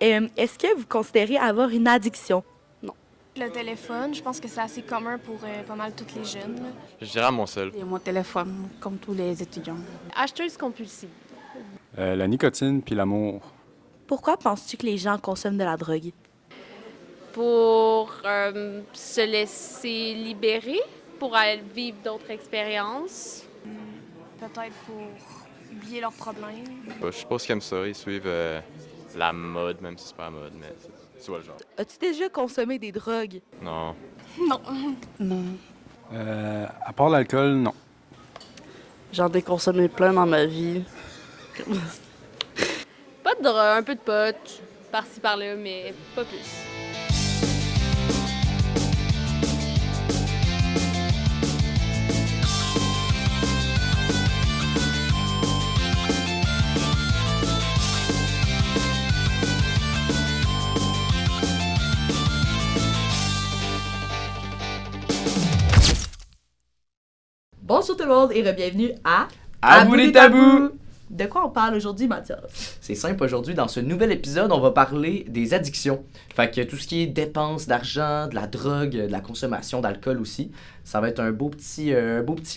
Est-ce que vous considérez avoir une addiction? Le téléphone, je pense que c'est assez commun pour pas mal tous les jeunes. Là. Je dirais mon seul. Et mon téléphone, comme tous les étudiants. Acheteuse compulsive. La nicotine puis l'amour. Pourquoi penses-tu que les gens consomment de la drogue? Pour se laisser libérer, pour aller vivre d'autres expériences. Peut-être pour oublier leurs problèmes. Je suppose qu'ils aiment ça, ils suivent la mode, même si c'est pas la mode, mais tu vois le genre. As-tu déjà consommé des drogues? Non. Non. Non. À part l'alcool, non. J'en ai consommé plein dans ma vie. Pas de drogue, un peu de pot, par-ci par-là, mais pas plus. Bonjour tout le monde et bienvenue à Abou les tabous! De quoi on parle aujourd'hui, Mathias? C'est simple, aujourd'hui, dans ce nouvel épisode, on va parler des addictions. Fait que tout ce qui est dépenses d'argent, de la drogue, de la consommation d'alcool aussi, ça va être un beau petit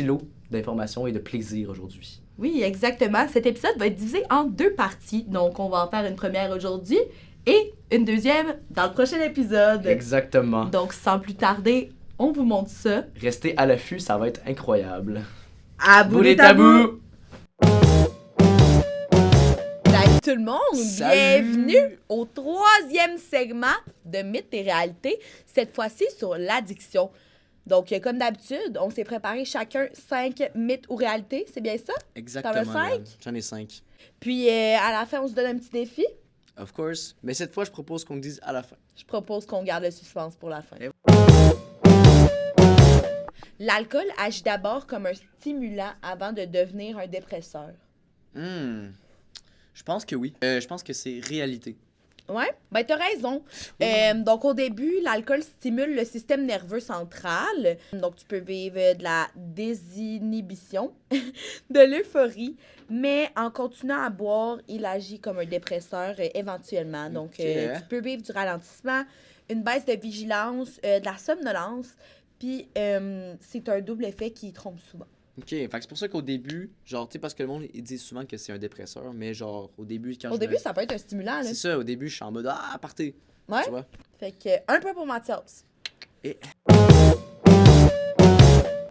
lot d'informations et de plaisir aujourd'hui. Oui, exactement. Cet épisode va être divisé en deux parties. Donc, on va en faire une première aujourd'hui et une deuxième dans le prochain épisode. Exactement. Donc, sans plus tarder, on vous montre ça. Restez à l'affût, ça va être incroyable. Abou les tabous! Salut tout le monde! Salut! Bienvenue au troisième segment de Mythes et réalités, cette fois-ci sur l'addiction. Donc, comme d'habitude, on s'est préparé chacun 5 mythes ou réalités, c'est bien ça? Exactement. T'en as 5? Yann. J'en ai 5. Puis, à la fin, on se donne un petit défi. Of course. Mais cette fois, je propose qu'on le dise à la fin. Je propose qu'on garde le suspense pour la fin. Et- L'alcool agit d'abord comme un stimulant avant de devenir un dépresseur. Je pense que oui. Je pense que c'est réalité. Ouais, ben t'as raison. Donc au début, l'alcool stimule le système nerveux central. Donc tu peux vivre de la désinhibition, de l'euphorie, mais en continuant à boire, il agit comme un dépresseur éventuellement. Donc Ok. tu peux vivre du ralentissement, une baisse de vigilance, de la somnolence, puis c'est un double effet qui trompe souvent. Ok, fait que c'est pour ça qu'au début, genre, tu sais, parce que le monde, ils disent souvent que c'est un dépresseur, mais genre, au début, quand Au début, ça peut être un stimulant, là. C'est ça, au début, je suis en mode, partez, Ouais. tu vois. Fait que un peu pour Mathias.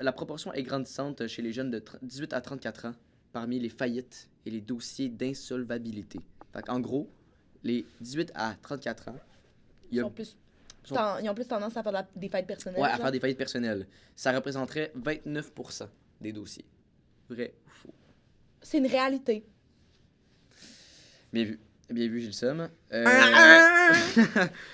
La proportion est grandissante chez les jeunes de 18 à 34 ans parmi les faillites et les dossiers d'insolvabilité. Fait qu'en gros, les 18 à 34 ans, il y a... Ils ont plus tendance à faire des fêtes personnelles. Ouais, à genre. faire des faillites personnelles. Ça représenterait 29% des dossiers. Vrai ou faux? C'est une réalité. Bien vu. Bien vu, Gilles Somme. En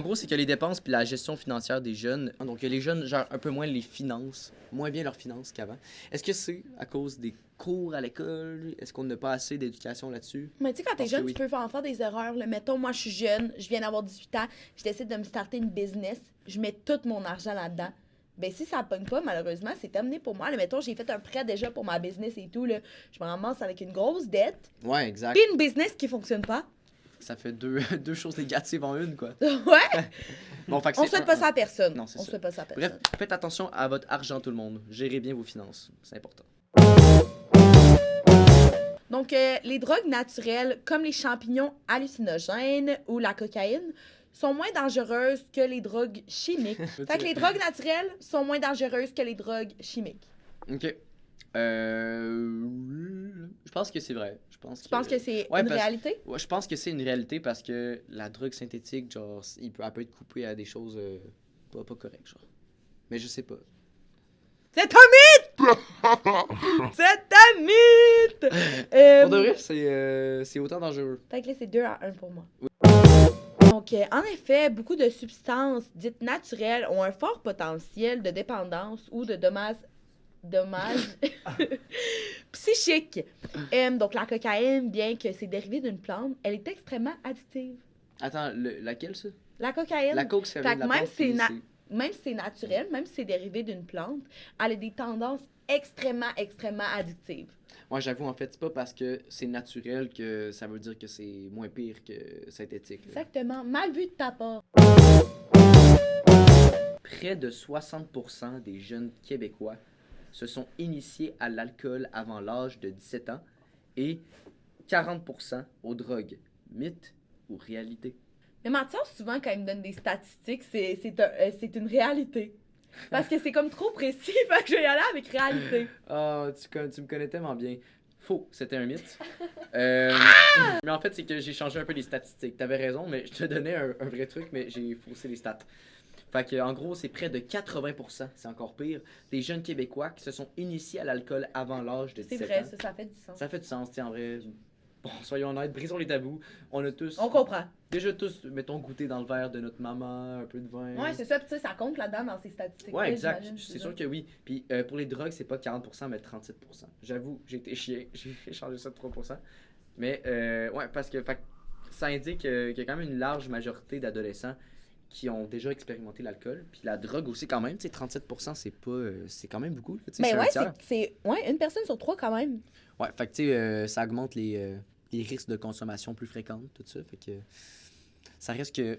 gros, c'est que les dépenses puis la gestion financière des jeunes, donc les jeunes gèrent un peu moins les finances, moins bien leurs finances qu'avant. Est-ce que c'est à cause des cours à l'école? Est-ce qu'on n'a pas assez d'éducation là-dessus? Mais tu sais, quand t'es Parce jeune, que oui. tu peux en faire des erreurs. Là. Mettons, moi, je suis jeune, je viens d'avoir 18 ans, je décide de me starter une business, je mets tout mon argent là-dedans. Ben si ça pogne pas, malheureusement, c'est terminé pour moi. Là, mettons, j'ai fait un prêt déjà pour ma business et tout. Là. Je me ramasse avec une grosse dette. Ouais, exact. Puis une business qui fonctionne pas. Ça fait deux choses négatives en une, quoi. Ouais! Bon, fait que On c'est souhaite pas ça à personne. Non, c'est On ça. souhaite pas ça à personne. Bref, faites attention à votre argent, tout le monde. Gérez bien vos finances. C'est important. Donc, les drogues naturelles, comme les champignons hallucinogènes ou la cocaïne, sont moins dangereuses que les drogues chimiques. Fait que les drogues naturelles sont moins dangereuses que les drogues chimiques. OK. Je pense que c'est vrai. Tu penses que c'est Ouais, une parce- réalité? Ouais, je pense que c'est une réalité parce que la drogue synthétique, genre, elle peut être coupée à des choses pas correctes, genre. Mais je sais pas. C'est un mythe! C'est un mythe! Pour de vrai, c'est autant dangereux. Fait que là, c'est 2-1 pour moi. Donc, en effet, beaucoup de substances dites naturelles ont un fort potentiel de dépendance ou de dommages psychiques. Donc, la cocaïne, bien que c'est dérivé d'une plante, elle est extrêmement addictive. Attends, laquelle, ça? La cocaïne, La coke, ça Fait vient que de la même plante, si puis même si c'est naturel, même si c'est dérivé d'une plante, elle a des tendances extrêmement, extrêmement addictive. Moi, j'avoue, en fait, c'est pas parce que c'est naturel que ça veut dire que c'est moins pire que synthétique. Là. Exactement. Mal vu de ta part. Près de 60% des jeunes Québécois se sont initiés à l'alcool avant l'âge de 17 ans et 40% aux drogues. Mythe ou réalité? Mais Mathias, souvent, quand il me donne des statistiques, c'est une réalité. Parce que c'est comme trop précis, fait que je vais y aller avec réalité. Ah, tu me connais tellement bien. Faux, c'était un mythe. Mais en fait, c'est que j'ai changé un peu les statistiques. T'avais raison, mais je te donnais un vrai truc, mais j'ai faussé les stats. Fait que, en gros, c'est près de 80%, c'est encore pire, des jeunes Québécois qui se sont initiés à l'alcool avant l'âge de 17 C'est vrai, ans. ça fait du sens. Ça fait du sens, tiens, en vrai. Bon, soyons honnêtes, brisons les tabous. On a tous, On comprend. déjà tous, mettons, goûté dans le verre de notre maman, un peu de vin. Ouais, c'est ça, pis tu sais, ça compte là-dedans dans ces statistiques. Ouais, exact. C'est sûr que oui. Puis pour les drogues, c'est pas 40%, mais 37%. J'avoue, j'ai été chien. J'ai changé ça de 3%. Mais ouais, parce que ça indique qu'il y a quand même une large majorité d'adolescents qui ont déjà expérimenté l'alcool. Puis la drogue aussi, quand même. Tu sais, 37%, c'est pas. C'est quand même beaucoup. Là, Mais c'est ouais, un tiers. c'est une personne sur 3 quand même. Ouais, fait que tu sais, ça augmente les risques de consommation plus fréquentes, tout ça. Fait que ça reste que.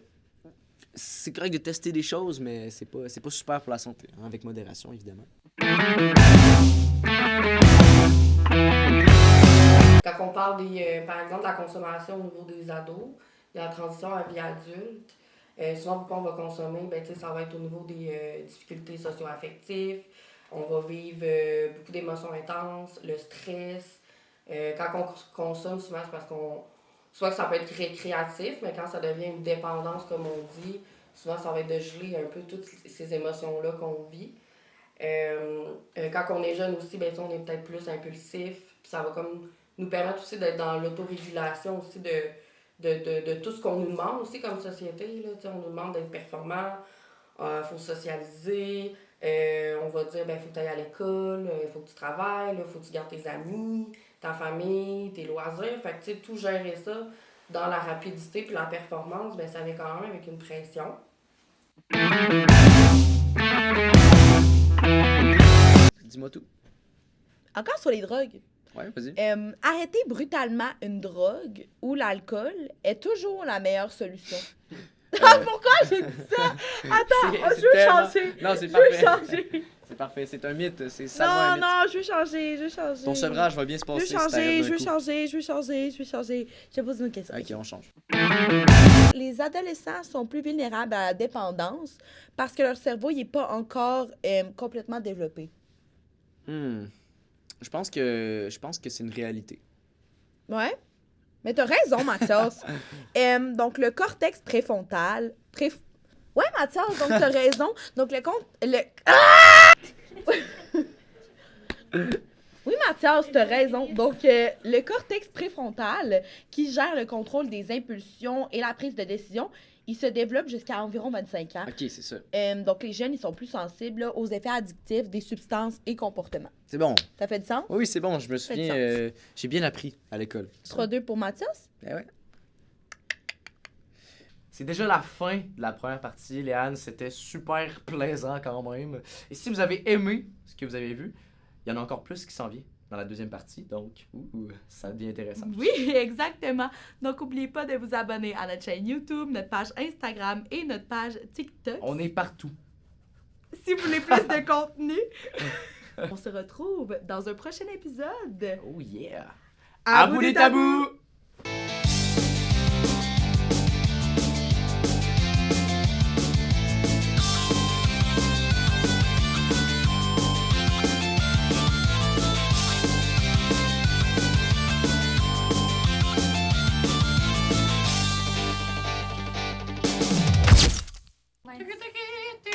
C'est correct de tester des choses, mais c'est pas super pour la santé, hein, avec modération, évidemment. Quand on parle, par exemple, de la consommation au niveau des ados, il y a la transition à vie adulte. Souvent, pourquoi on va consommer, ben, ça va être au niveau des difficultés socio-affectives. On va vivre beaucoup d'émotions intenses, le stress. Quand on consomme, souvent, c'est parce qu'on... Soit que ça peut être récréatif, mais quand ça devient une dépendance, comme on dit, souvent, ça va être de geler un peu toutes ces émotions-là qu'on vit. Quand on est jeune aussi, ben, on est peut-être plus impulsif. Puis ça va comme nous permettre aussi d'être dans l'autorégulation aussi de tout ce qu'on nous demande aussi comme société. Là. On nous demande d'être performant, faut socialiser, on va dire ben faut que tu ailles à l'école, il faut que tu travailles, il faut que tu gardes tes amis, ta famille, tes loisirs. Fait que tu sais, tout gérer ça dans la rapidité puis la performance, ben ça vient quand même avec une pression. Dis-moi tout. Encore sur les drogues. Ouais, vas-y. Arrêter brutalement une drogue ou l'alcool est toujours la meilleure solution. Pourquoi j'ai dit ça? Attends, je veux changer. Non, c'est Je parfait. veux changer. C'est parfait, c'est un mythe, c'est ça un mythe. Non, je veux changer. Ton sevrage va bien se Je passer. veux si t'arrêtes changer, d'un je veux coup. changer. Je te pose une question. Ok, on change. Les adolescents sont plus vulnérables à la dépendance parce que leur cerveau n'est pas encore complètement développé. Je pense que c'est une réalité. Ouais. Mais t'as raison, Mathias. Donc, le cortex préfrontal... Ouais, Mathias, donc t'as raison. Donc, Oui, Mathias, t'as raison. Donc, le cortex préfrontal, qui gère le contrôle des impulsions et la prise de décision, il se développe jusqu'à environ 25 ans. Ok, c'est ça. Donc, les jeunes, ils sont plus sensibles là, aux effets addictifs des substances et comportements. C'est bon. Ça fait du sens? Oui, c'est bon, je me souviens. J'ai bien appris à l'école. 3-2 pour Mathias? Ben ouais. C'est déjà la fin de la première partie, Léane. C'était super plaisant quand même. Et si vous avez aimé ce que vous avez vu, il y en a encore plus qui s'en vient dans la deuxième partie. Donc, ça devient intéressant. Oui, exactement. Donc, n'oubliez pas de vous abonner à notre chaîne YouTube, notre page Instagram et notre page TikTok. On est partout. Si vous voulez plus de contenu, on se retrouve dans un prochain épisode. Oh yeah! À bout des tabous!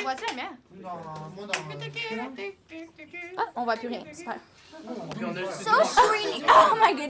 Voici la mienne. Ah, on voit plus rien. Super. Puis on a le So shiny. Oh my god.